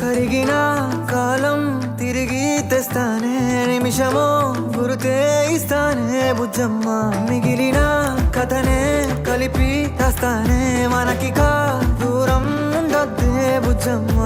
కరిగిన కాలం తిరిగి తెస్తానే, నిమిషమో గురుతే ఇస్తానే బుజ్జమ్మ. మిగిలిన కథనే కలిపి తెస్తానే, మనకి దూరం ఉండొద్దే బుజ్జమ్మ.